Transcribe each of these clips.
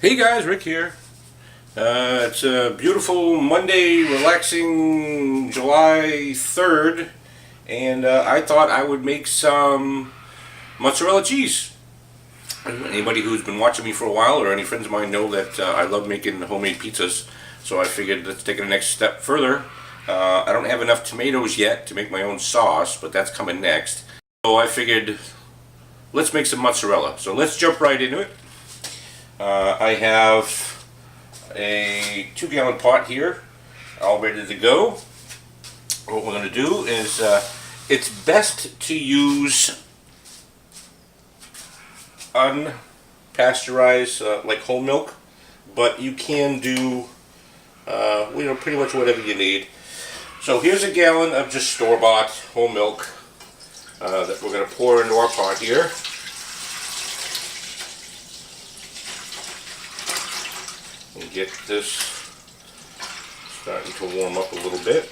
Hey guys, Rick here. It's a beautiful Monday, relaxing July 3rd, and I thought I would make some mozzarella cheese. Anybody who's been watching me for a while or any friends of mine know that I love making homemade pizzas, so I figured let's take it the next step further. I don't have enough tomatoes yet to make my own sauce, but that's coming next. So I figured let's make some mozzarella. So let's jump right into it. I have a 2-gallon pot here, all ready to go. What we're going to do is, it's best to use unpasteurized, like whole milk, but you can do, pretty much whatever you need. So here's a gallon of just store-bought whole milk that we're going to pour into our pot here. And get this starting to warm up a little bit.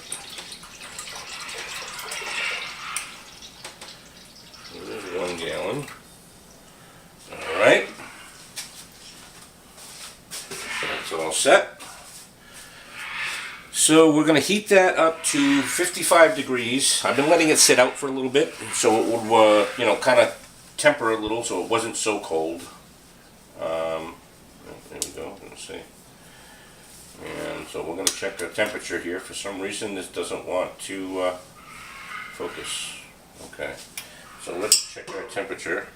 There's 1 gallon. Alright. That's all set. So we're going to heat that up to 55 degrees. I've been letting it sit out for a little bit so it would, kind of temper a little so it wasn't so cold. There we go. Let's see. And so we're going to check our temperature here. For some reason this doesn't want to focus. Okay, so let's check our temperature.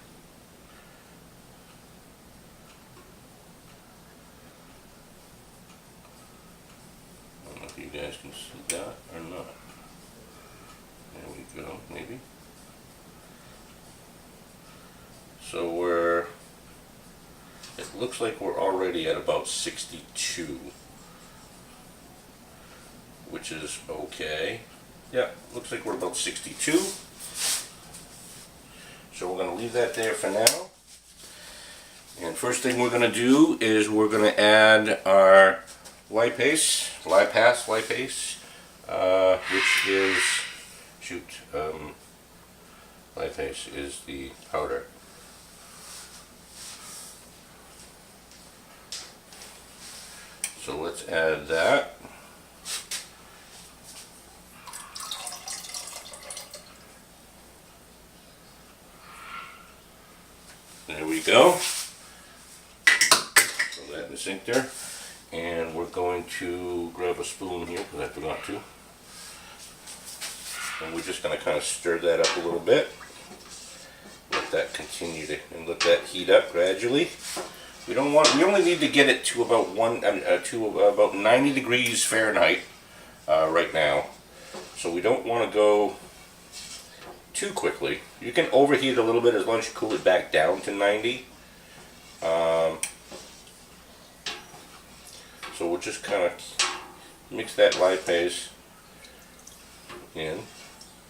I don't know if you guys can see that or not. There we go, maybe. So it looks like we're already at about 62. Which is okay. Yeah, looks like we're about 62. So we're going to leave that there for now. And first thing we're going to do is we're going to add our lipase, which is, lipase is the powder. So let's add that. There we go. Throw that in the sink there. And we're going to grab a spoon here because I forgot to. And we're just going to kind of stir that up a little bit. Let that continue and let that heat up gradually. We only need to get it to about about 90 degrees Fahrenheit right now. So we don't want to go too quickly. You can overheat it a little bit as long as you cool it back down to 90. So we'll just kind of mix that lipase in.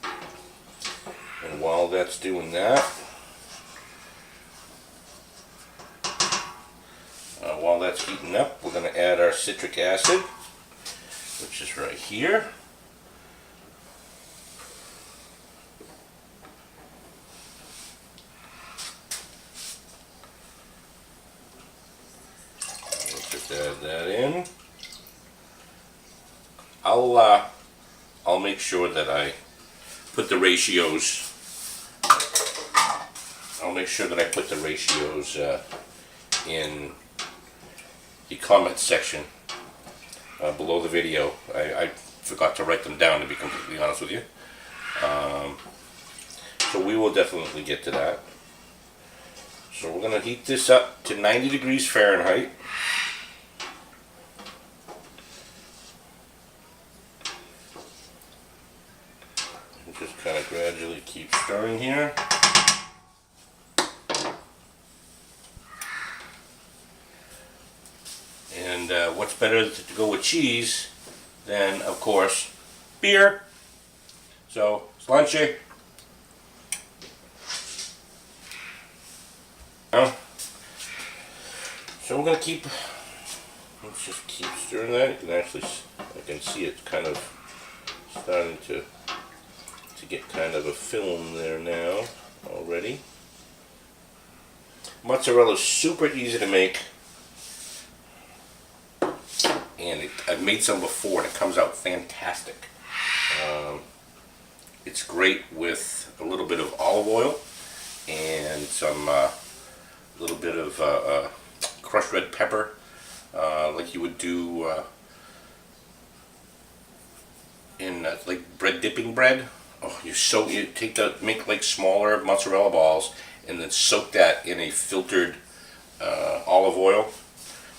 And while that's doing that, while that's heating up, we're going to add our citric acid, which is right here. Add that in. I'll make sure that I put the ratios. In the comment section below the video. I forgot to write them down, to be completely honest with you. So we will definitely get to that. So we're going to heat this up to 90 degrees Fahrenheit. Just kind of gradually keep stirring here. And what's better to go with cheese than, of course, beer? So, slanche. So we're going to let's just keep stirring that. You can actually, I can see it kind of starting to get kind of a film there now already. Mozzarella is super easy to make. and I've made some before, and it comes out fantastic. It's great with a little bit of olive oil and some little bit of crushed red pepper, like you would do in like bread dipping bread. Oh, you make like smaller mozzarella balls and then soak that in a filtered olive oil,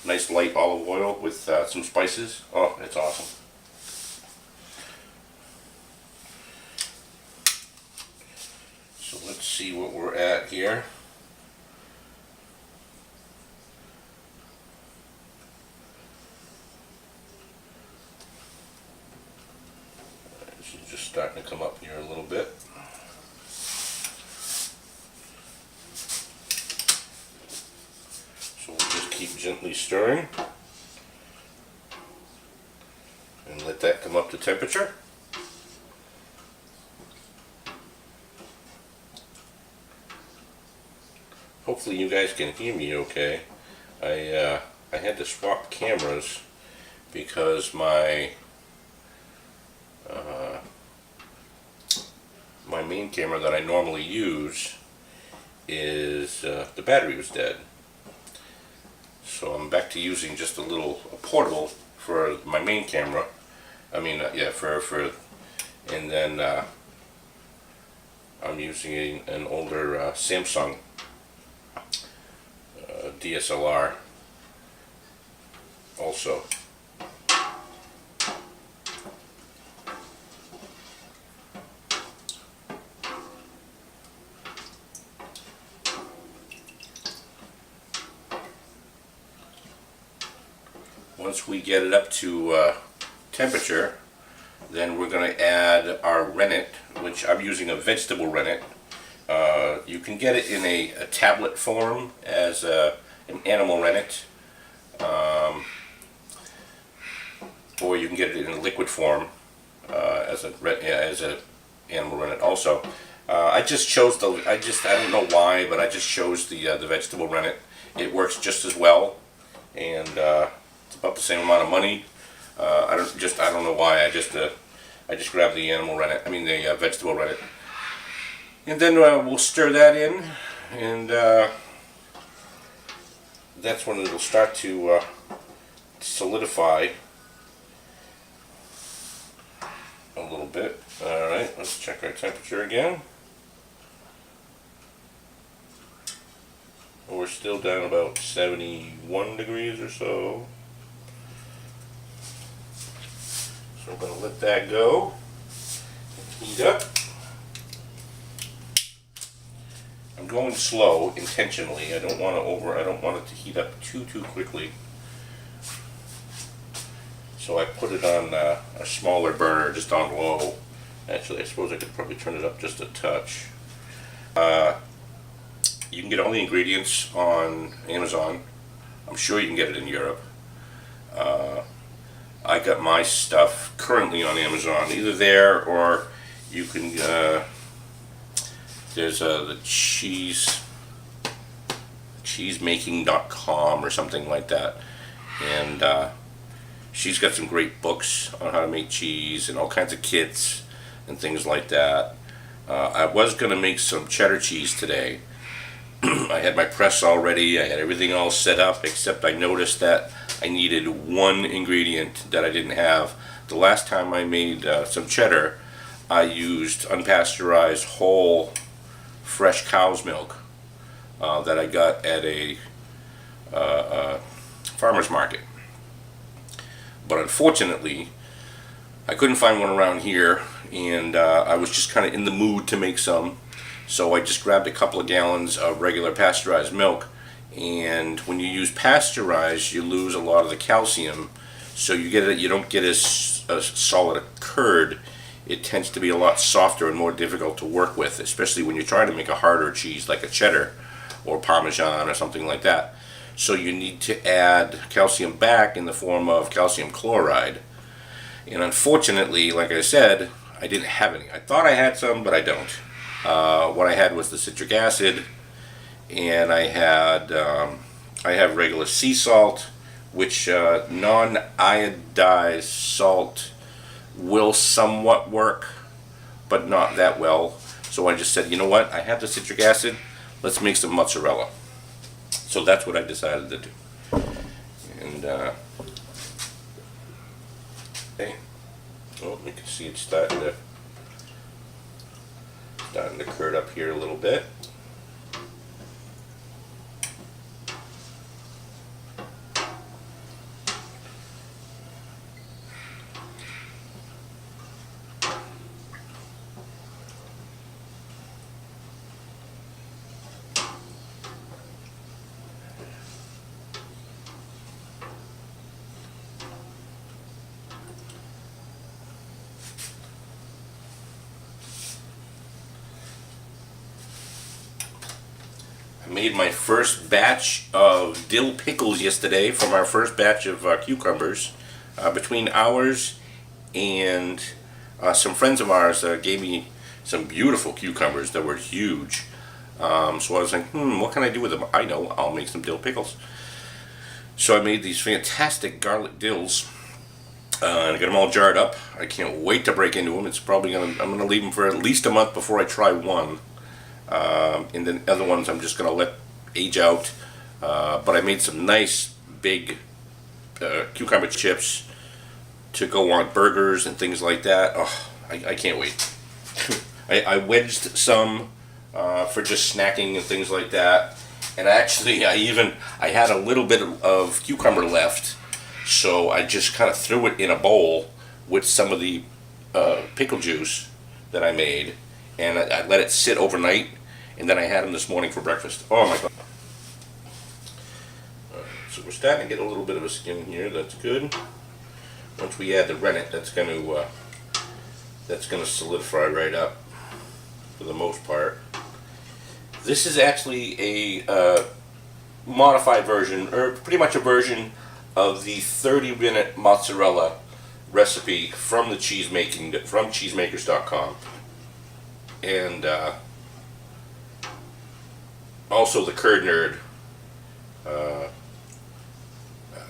nice light olive oil with some spices. Oh, it's awesome. So let's see what we're at here. This is just starting to come up here a little bit. So we'll just keep gently stirring and let that come up to temperature. Hopefully you guys can hear me okay. I had to swap cameras because my main camera that I normally use is the battery was dead. So I'm back to using just a portable for my main camera. I mean, and then I'm using an older Samsung DSLR also. Once we get it up to temperature, then we're going to add our rennet, which I'm using a vegetable rennet. You can get it in a tablet form as an animal rennet, or you can get it in a liquid form as a animal rennet also. I just chose I don't know why, but I just chose the vegetable rennet. It works just as well, and it's about the same amount of money. I don't know why. I just grabbed the animal rennet. I mean the vegetable rennet, and then we'll stir that in, and that's when it'll start to solidify a little bit. All right, let's check our temperature again. We're still down about 71 degrees or so. So I'm going to let that go and heat up. I'm going slow intentionally. I don't want it to heat up too quickly. So I put it on a smaller burner, just on low. Actually, I suppose I could probably turn it up just a touch. You can get all the ingredients on Amazon. I'm sure you can get it in Europe. I got my stuff currently on Amazon, either there or you can. There's the cheesemaking.com or something like that, and she's got some great books on how to make cheese and all kinds of kits and things like that. I was going to make some cheddar cheese today. I had my press all ready, I had everything all set up, except I noticed that I needed one ingredient that I didn't have. The last time I made some cheddar, I used unpasteurized whole fresh cow's milk that I got at a farmer's market. But unfortunately, I couldn't find one around here, and I was just kind of in the mood to make some. So I just grabbed a couple of gallons of regular pasteurized milk, and when you use pasteurized, you lose a lot of the calcium, so you don't get as solid a curd. It tends to be a lot softer and more difficult to work with, especially when you're trying to make a harder cheese like a cheddar or Parmesan or something like that. So you need to add calcium back in the form of calcium chloride. And unfortunately, like I said, I didn't have any. I thought I had some, but I don't. What I had was the citric acid, and I have regular sea salt, which non-iodized salt will somewhat work, but not that well. So I just said, you know what, I have the citric acid, let's make some mozzarella. So that's what I decided to do. And okay, oh, you can see it's starting to curd up here a little bit. I made my first batch of dill pickles yesterday from our first batch of cucumbers. Between ours and some friends of ours gave me some beautiful cucumbers that were huge. So I was like, what can I do with them? I know, I'll make some dill pickles. So I made these fantastic garlic dills. And I got them all jarred up. I can't wait to break into them. It's probably I'm gonna leave them for at least a month before I try one. And then other ones I'm just gonna let age out. But I made some nice big cucumber chips to go on burgers and things like that. Oh, I can't wait. I wedged some for just snacking and things like that. And actually, I had a little bit of cucumber left, so I just kind of threw it in a bowl with some of the pickle juice that I made, and I let it sit overnight, and then I had them this morning for breakfast. Oh my god! So we're starting to get a little bit of a skin here. That's good. Once we add the rennet, that's going to solidify right up for the most part. This is actually a modified version, or pretty much a version of the 30-minute mozzarella recipe from the from cheesemakers.com, and also the Curd Nerd.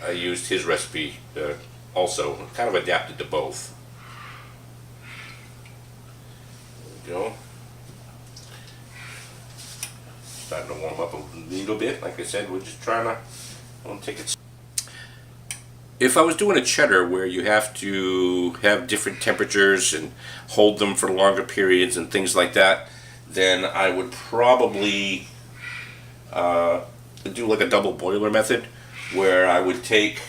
I used his recipe also, kind of adapted to both. There we go. Starting to warm up a little bit. Like I said, we're just trying to take it. If I was doing a cheddar where you have to have different temperatures and hold them for longer periods and things like that, then I would probably do like a double boiler method, where I would take,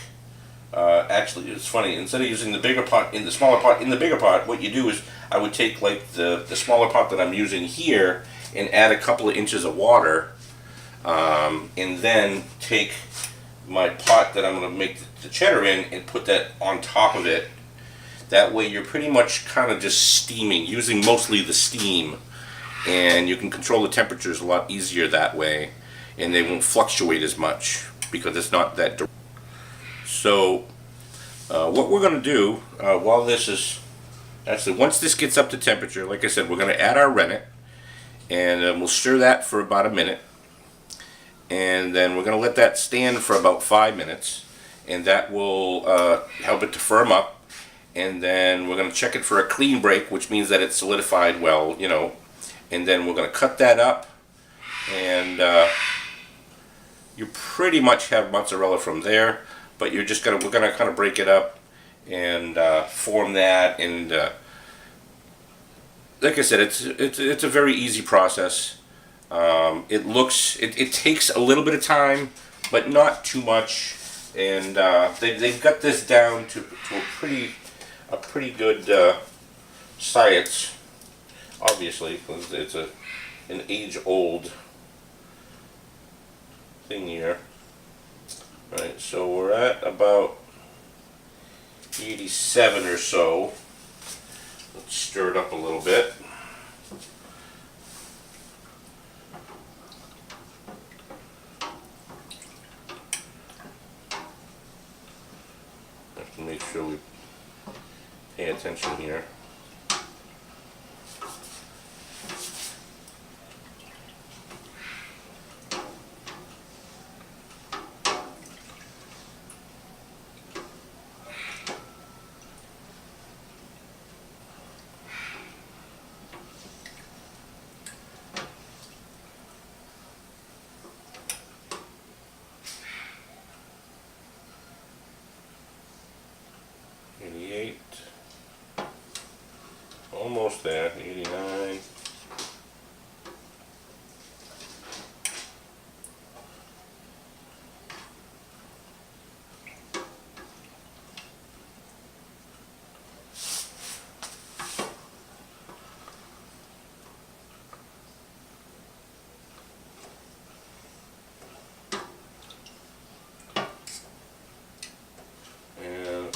actually it's funny, instead of using the bigger pot in the smaller pot, in the bigger pot, what you do is I would take like the smaller pot that I'm using here and add a couple of inches of water, and then take my pot that I'm going to make the cheddar in and put that on top of it. That way you're pretty much kind of just steaming, using mostly the steam, and you can control the temperatures a lot easier that way, and they won't fluctuate as much because it's not that direct. So what we're going to do while this is, actually once this gets up to temperature, like I said, we're going to add our rennet, and we'll stir that for about a minute, and then we're going to let that stand for about 5 minutes, and that will help it to firm up. And then we're going to check it for a clean break, which means that it's solidified well, you know, and then we're going to cut that up, and you pretty much have mozzarella from there. But you're just we're gonna kind of break it up and form that, and like I said, it's a very easy process. It takes a little bit of time, but not too much, and they've got this down to a pretty good science, obviously, because it's an age-old thing here. Right, so we're at about 87 or so. Let's stir it up a little bit. Have to make sure we pay attention here.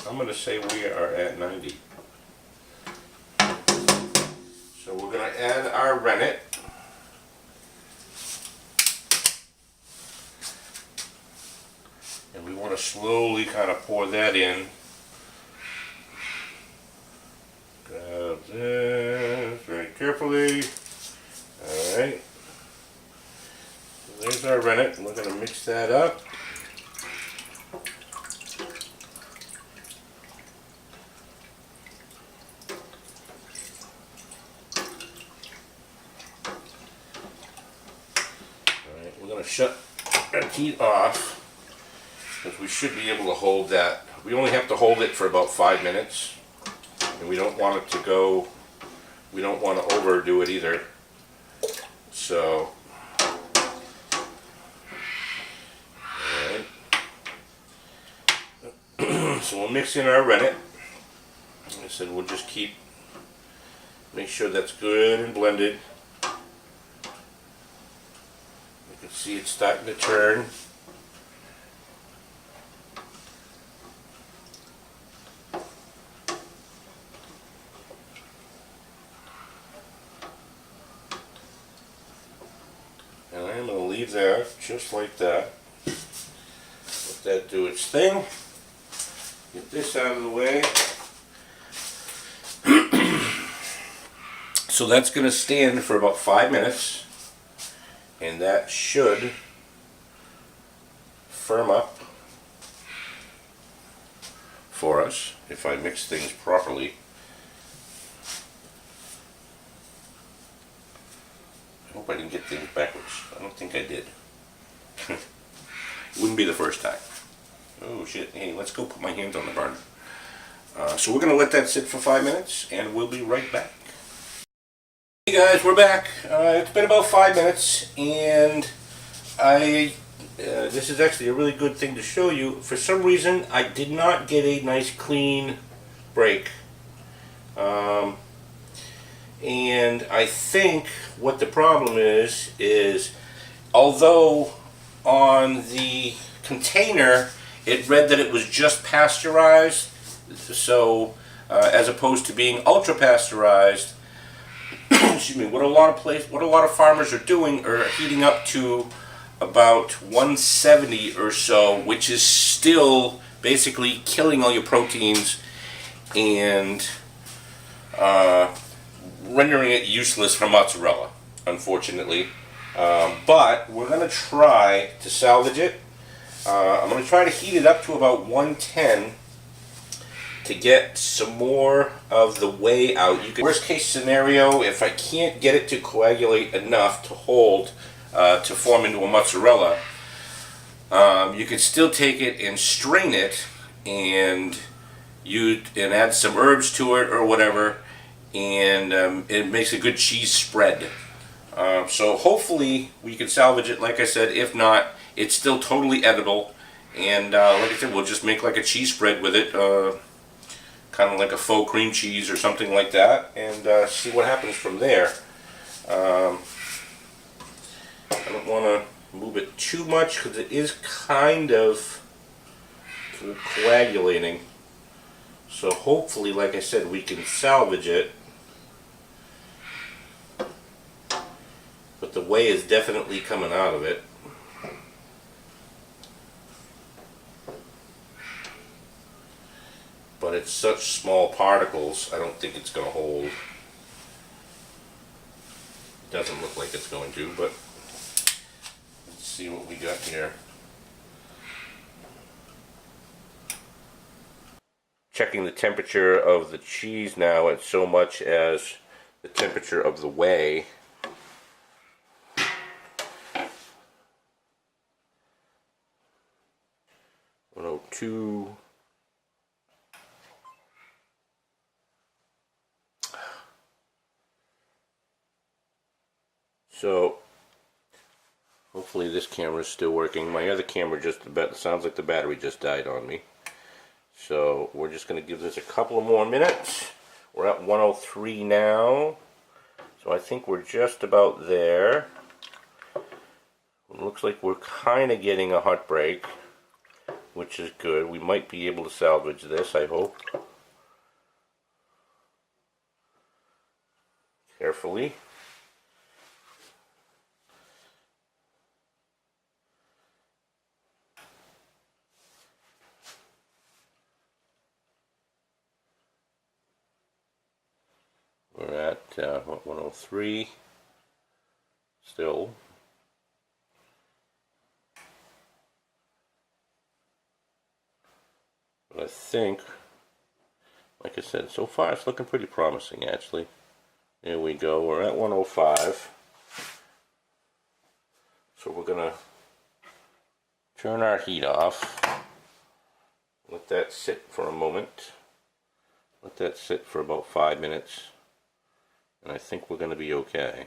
I'm going to say we are at 90. So we're going to add our rennet. And we want to slowly kind of pour that in. Grab this very carefully. Alright. There's our rennet, and we're going to mix that up. Alright, we're going to shut that heat off, because we should be able to hold that. We only have to hold it for about 5 minutes, and we don't want it to go, we don't want to overdo it either. So, alright. So we'll mix in our rennet. Like I said, we'll just make sure that's good and blended. You can see it's starting to turn. And I'm going to leave that just like that. Let that do its thing. Get this out of the way. So that's going to stand for about 5 minutes. And that should firm up for us if I mix things properly. I hope I didn't get things backwards. I don't think I did. Wouldn't be the first time. Oh shit, hey, let's go put my hands on the burner. So we're going to let that sit for 5 minutes and we'll be right back. Hey guys, we're back. It's been about 5 minutes and this is actually a really good thing to show you. For some reason I did not get a nice clean break. And I think what the problem is although on the container it read that it was just pasteurized, so as opposed to being ultra pasteurized, excuse me, what a lot of farmers are doing are heating up to about 170 or so, which is still basically killing all your proteins and rendering it useless for mozzarella, unfortunately. But we're going to try to salvage it. I'm going to try to heat it up to about 110 to get some more of the whey out. Worst case scenario, if I can't get it to coagulate enough to hold, to form into a mozzarella, you can still take it and strain it and add some herbs to it or whatever, and it makes a good cheese spread. So hopefully we can salvage it. Like I said, if not, it's still totally edible, and like I said, we'll just make like a cheese spread with it, kind of like a faux cream cheese or something like that, and see what happens from there. I don't want to move it too much because it is kind of coagulating. So hopefully, like I said, we can salvage it. But the whey is definitely coming out of it. But it's such small particles, I don't think it's going to hold. It doesn't look like it's going to, but let's see what we got here. Checking the temperature of the cheese now at so much as the temperature of the whey. Two. So hopefully this camera is still working. My other camera sounds like the battery just died on me. So we're just going to give this a couple of more minutes. We're at 103 now. So I think we're just about there. It looks like we're kind of getting a hot break. which is good. We might be able to salvage this, I hope. Carefully. We're at 103 still. But I think, like I said, so far it's looking pretty promising actually. There we go, we're at 105. So we're gonna turn our heat off. Let that sit for a moment. Let that sit for about 5 minutes. And I think we're gonna be okay.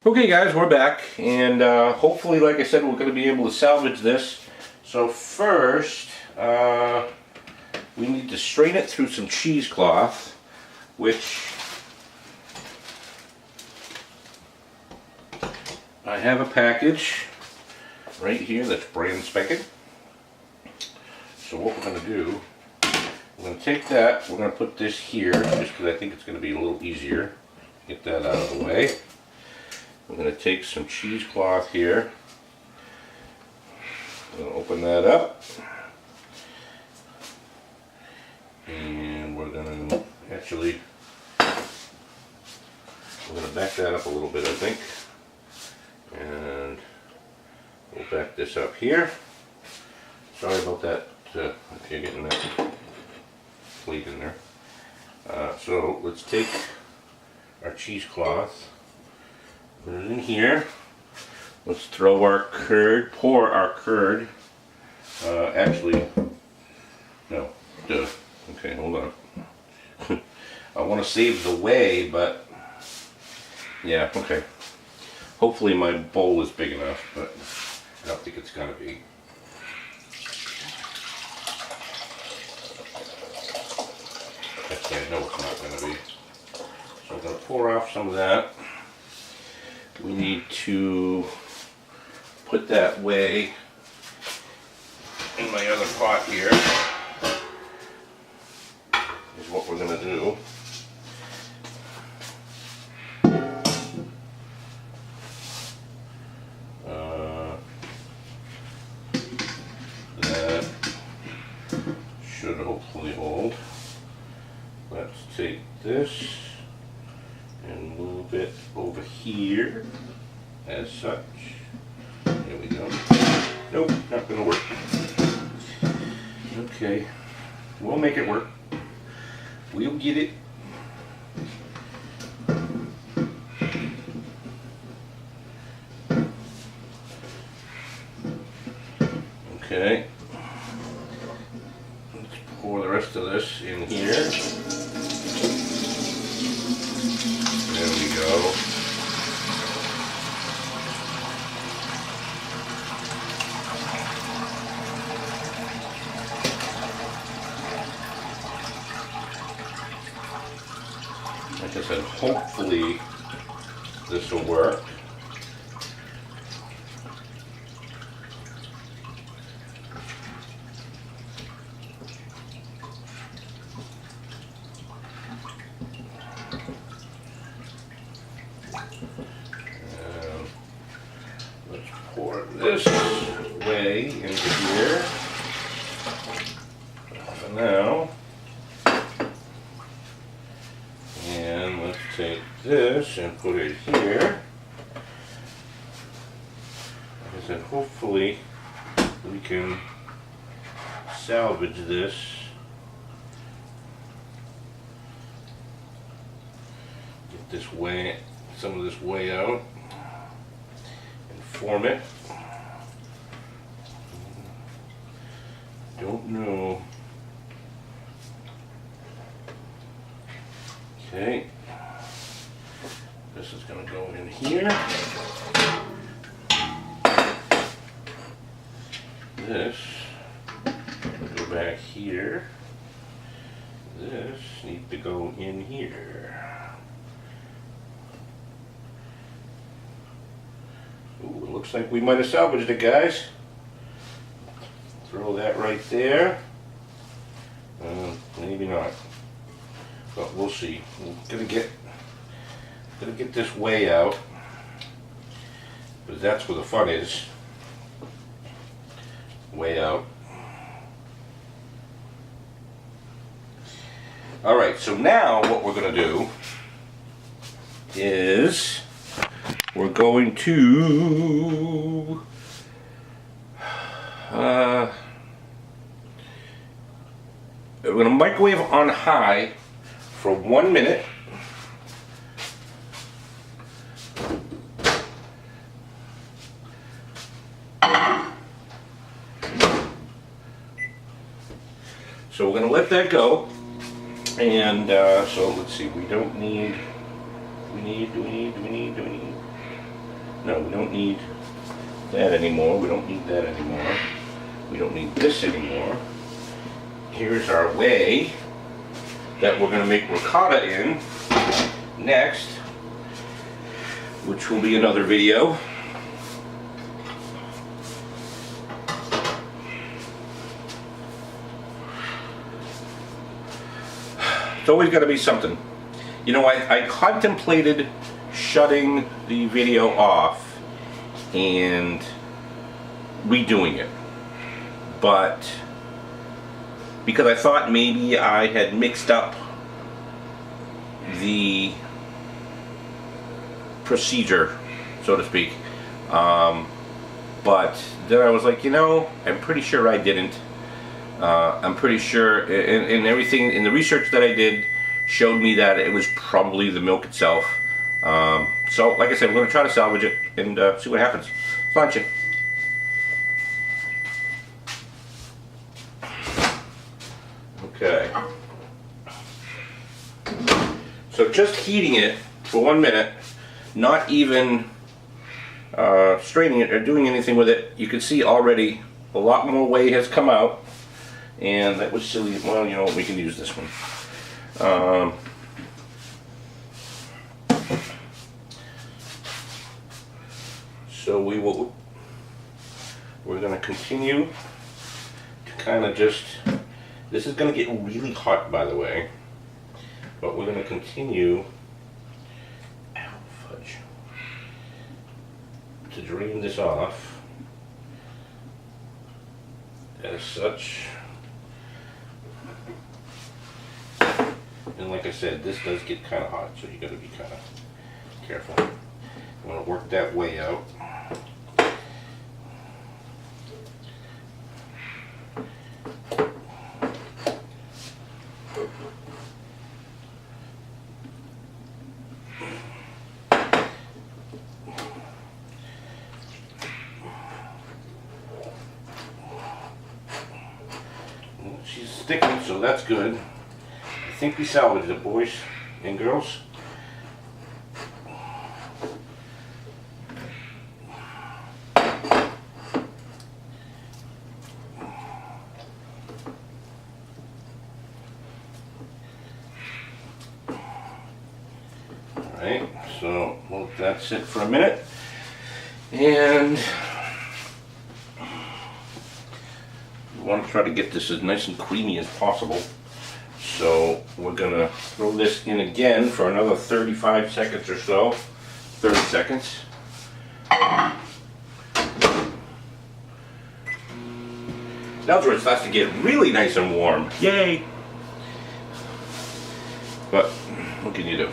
Okay guys, we're back, and hopefully, like I said, we're gonna be able to salvage this. So first, we need to strain it through some cheesecloth, which I have a package right here that's brand spanking. So what we're going to do, we're going to take that, we're going to put this here, just because I think it's going to be a little easier. Get that out of the way. We're going to take some cheesecloth here. I'm going to open that up. And we're going to actually, we're going to back that up a little bit, I think. And we'll back this up here. Sorry about that, if you're getting that plate in there. So let's take our cheesecloth, put it in here. Let's throw our curd, pour our curd. Actually, no, duh. Okay, hold on. I want to save the whey, but yeah, okay. Hopefully my bowl is big enough, but I don't think it's going to be. Actually, I know it's not going to be. So I'm going to pour off some of that. We need to put that whey in my other pot here. Is what we're going to do. That should hopefully hold. Let's take this and move it over here as such. There we go. Nope, not gonna work. Okay, we'll make it work. We'll get it. Okay. Let's pour the rest of this in here. There we go. Like I said, hopefully this will work. Let's pour this whey into here. For now. And let's take this and put it here. Like I said, hopefully we can salvage this. Get this whey, some of this whey out. Form it. Don't know. Okay. This is going to go in here. This will go back here. This needs to go in here. Ooh, it looks like we might have salvaged it, guys. throw that right there. Maybe not, but we'll see. We're gonna get this way out, because that's where the fun is. Way out. All right, so now what we're going to do is we're going to microwave on high for 1 minute. So we're going to let that go. And so let's see, we don't need, do we need, no, we don't need that anymore, we don't need that anymore, we don't need this anymore. Here's our whey that we're going to make ricotta in next, which will be another video. It's always got to be something. You know, I contemplated shutting the video off and redoing it, but because I thought maybe I had mixed up the procedure, so to speak, but then I was like, you know, I'm pretty sure I didn't. I'm pretty sure, and everything in the research that I did showed me that it was probably the milk itself. So, like I said, we're going to try to salvage it and see what happens. Launch it. Okay. So just heating it for 1 minute, not even straining it or doing anything with it, you can see already a lot more whey has come out. And that was silly. Well, you know what, we can use this one. So we're going to continue to kind of just, this is going to get really hot, by the way, but we're going to continue to drain this off as such. And like I said, this does get kind of hot, so you got to be kind of careful. You want to work that way out. She's sticking, so that's good. I think we salvaged it, boys and girls. Alright, so we'll let that sit for a minute. And we want to try to get this as nice and creamy as possible. So we're going to throw this in again for another 35 seconds or so. 30 seconds. That's where it starts to get really nice and warm. Yay! But what can you do?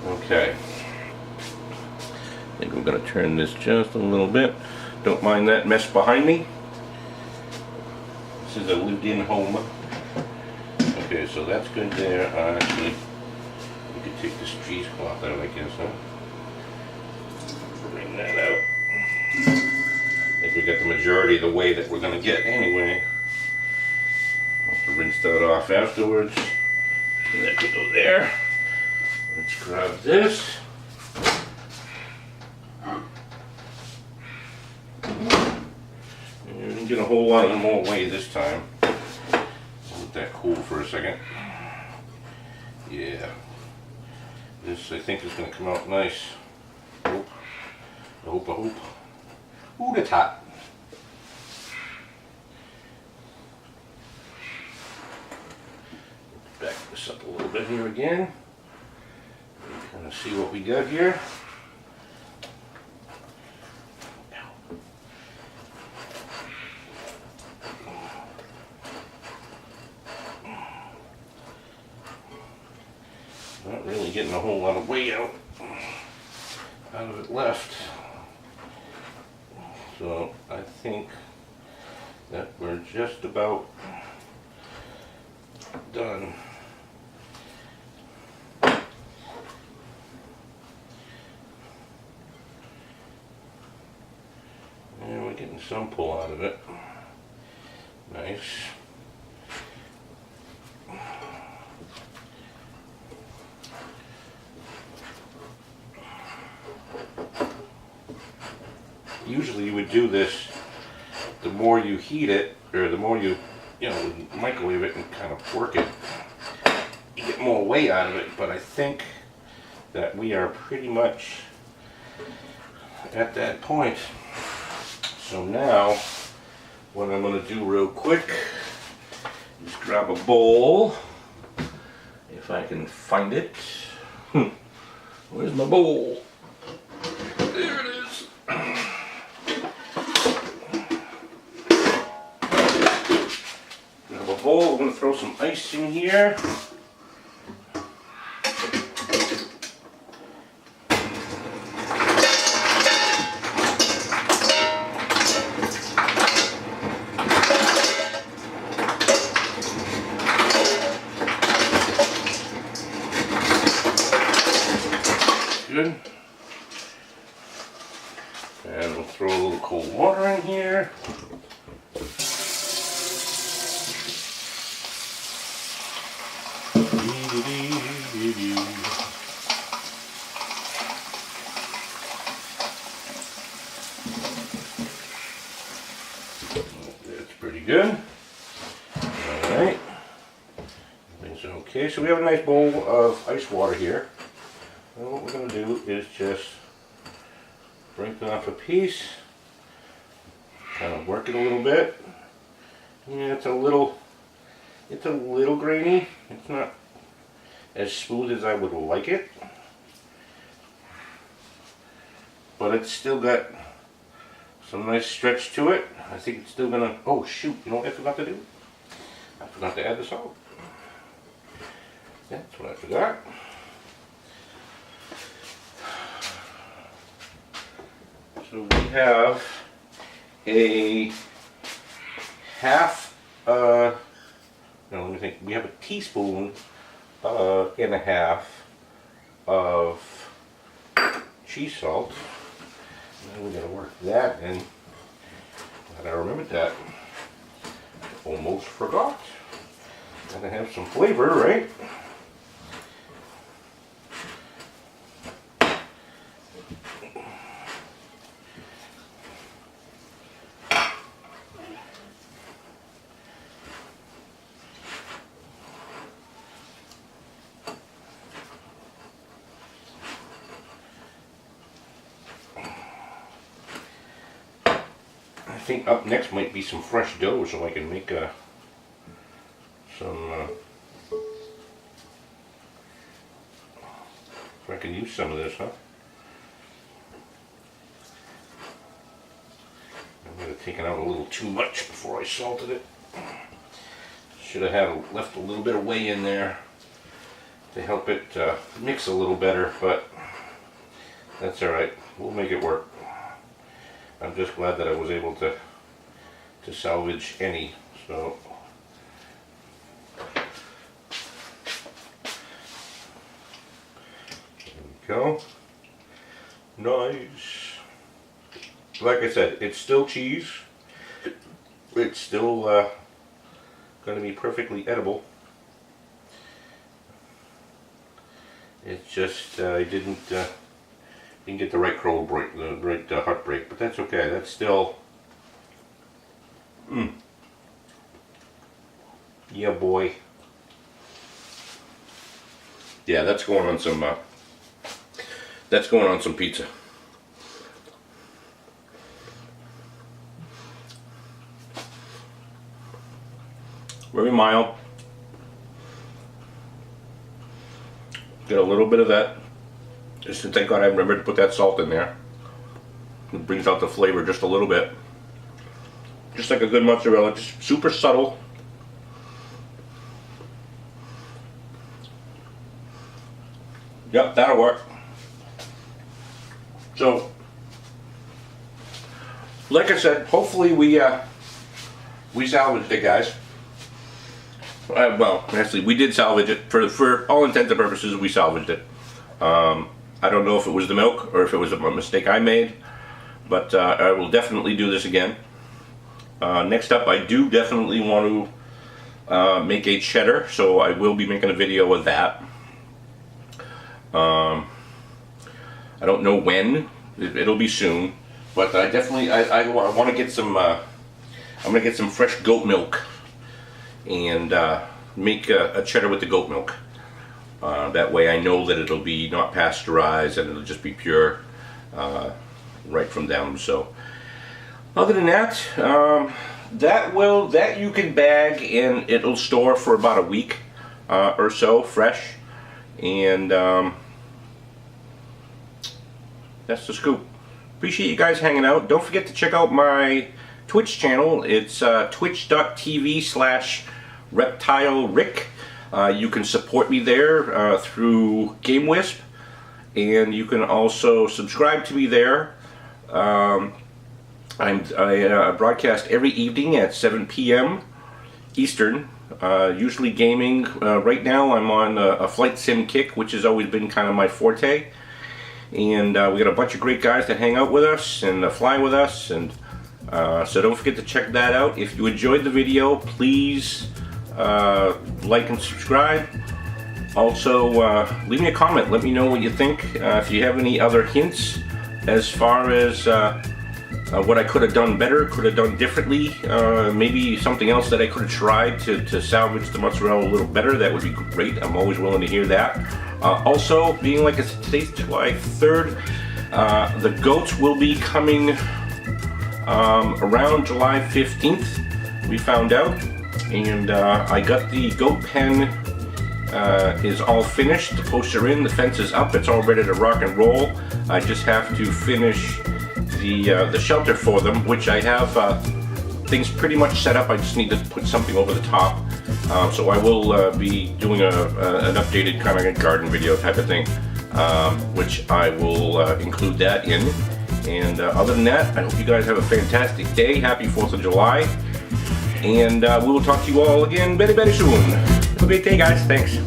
Okay. I think we're going to turn this just a little bit. Don't mind that mess behind me. This is a lived-in home. Okay, so that's good there. Actually, we could take this cheesecloth out, I guess, huh? Bring that out. I think we got the majority of the whey that we're going to get anyway. I'll have to rinse that off afterwards. So that could go there. Let's grab this. You didn't get a whole lot more whey this time. Let that cool for a second. Yeah. This, I think, is going to come out nice. I hope. Ooh, that's hot. Back this up a little bit here again. Kind of see what we got here. Not really getting a whole lot of weight out of it left. So I think that we're just about done. And we're getting some pull out of it. Nice. Usually you would do this, the more you heat it, or the more you microwave it and kind of work it, you get more weight out of it. But I think that we are pretty much at that point. So now, what I'm going to do real quick is grab a bowl, if I can find it. Where's my bowl? There it is. Grab a bowl, we're going to throw some ice in here. Good. And we'll throw a little cold water in here. That's pretty good. Alright. Everything's okay. So we have a nice bowl of ice water here. And what we're going to do is just break off a piece, kind of work it a little bit. Yeah, it's a little grainy. It's not as smooth as I would like it, but it's still got some nice stretch to it. I think it's still gonna. Oh shoot! You know what I forgot to do? I forgot to add the salt. That's what I forgot. So we have a half, no, let me think. We have a teaspoon and a half of sea salt. Now we gotta work that in. Glad I remembered that. Almost forgot. Gotta have some flavor, right? I think up next might be some fresh dough, so I can make if I can use some of this, huh? I might have taken out a little too much before I salted it. Should have left a little bit of whey in there to help it mix a little better, but that's alright. We'll make it work. I'm just glad that I was able to salvage any. So there we go. Nice. Like I said, it's still cheese. It's still going to be perfectly edible. It's just I didn't get the right crow break, the right heartbreak, but that's okay. That's still, yeah, boy. Yeah, that's going on some. That's going on some pizza. Very mild. Get a little bit of that. Just thank God I remembered to put that salt in there. It brings out the flavor just a little bit. Just like a good mozzarella, just super subtle. Yep, that'll work. So, like I said, hopefully we salvaged it, guys. Well, actually, we did salvage it. For all intents and purposes, we salvaged it. I don't know if it was the milk or if it was a mistake I made, but I will definitely do this again. Next up, I do definitely want to make a cheddar, so I will be making a video of that. I don't know when. It'll be soon, but I definitely I want to get some. I'm gonna get some fresh goat milk and make a cheddar with the goat milk. That way I know that it'll be not pasteurized and it'll just be pure right from them. So other than that, that you can bag and it'll store for about a week or so fresh, and that's the scoop. Appreciate you guys hanging out. Don't forget to check out my Twitch channel. It's twitch.tv/ReptileRick. You can support me there through GameWisp, and you can also subscribe to me there. I broadcast every evening at 7 p.m. Eastern, usually gaming. Right now I'm on a flight sim kick, which has always been kind of my forte. And we got a bunch of great guys that hang out with us and fly with us, and so don't forget to check that out. If you enjoyed the video, please like and subscribe. Also, leave me a comment. Let me know what you think. If you have any other hints as far as what I could have done better, could have done differently, maybe something else that I could have tried to salvage the mozzarella a little better, that would be great. I'm always willing to hear that. Also, being like it's today's July 3rd, the goats will be coming around July 15th, we found out. And I got the goat pen is all finished. The posts are in, the fence is up, it's all ready to rock and roll. I just have to finish the shelter for them, which I have things pretty much set up. I just need to put something over the top. So I will be doing an updated kind of garden video type of thing, which I will include that in. And other than that, I hope you guys have a fantastic day. Happy 4th of July. And we will talk to you all again very, very soon. Have a great day, guys. Thanks.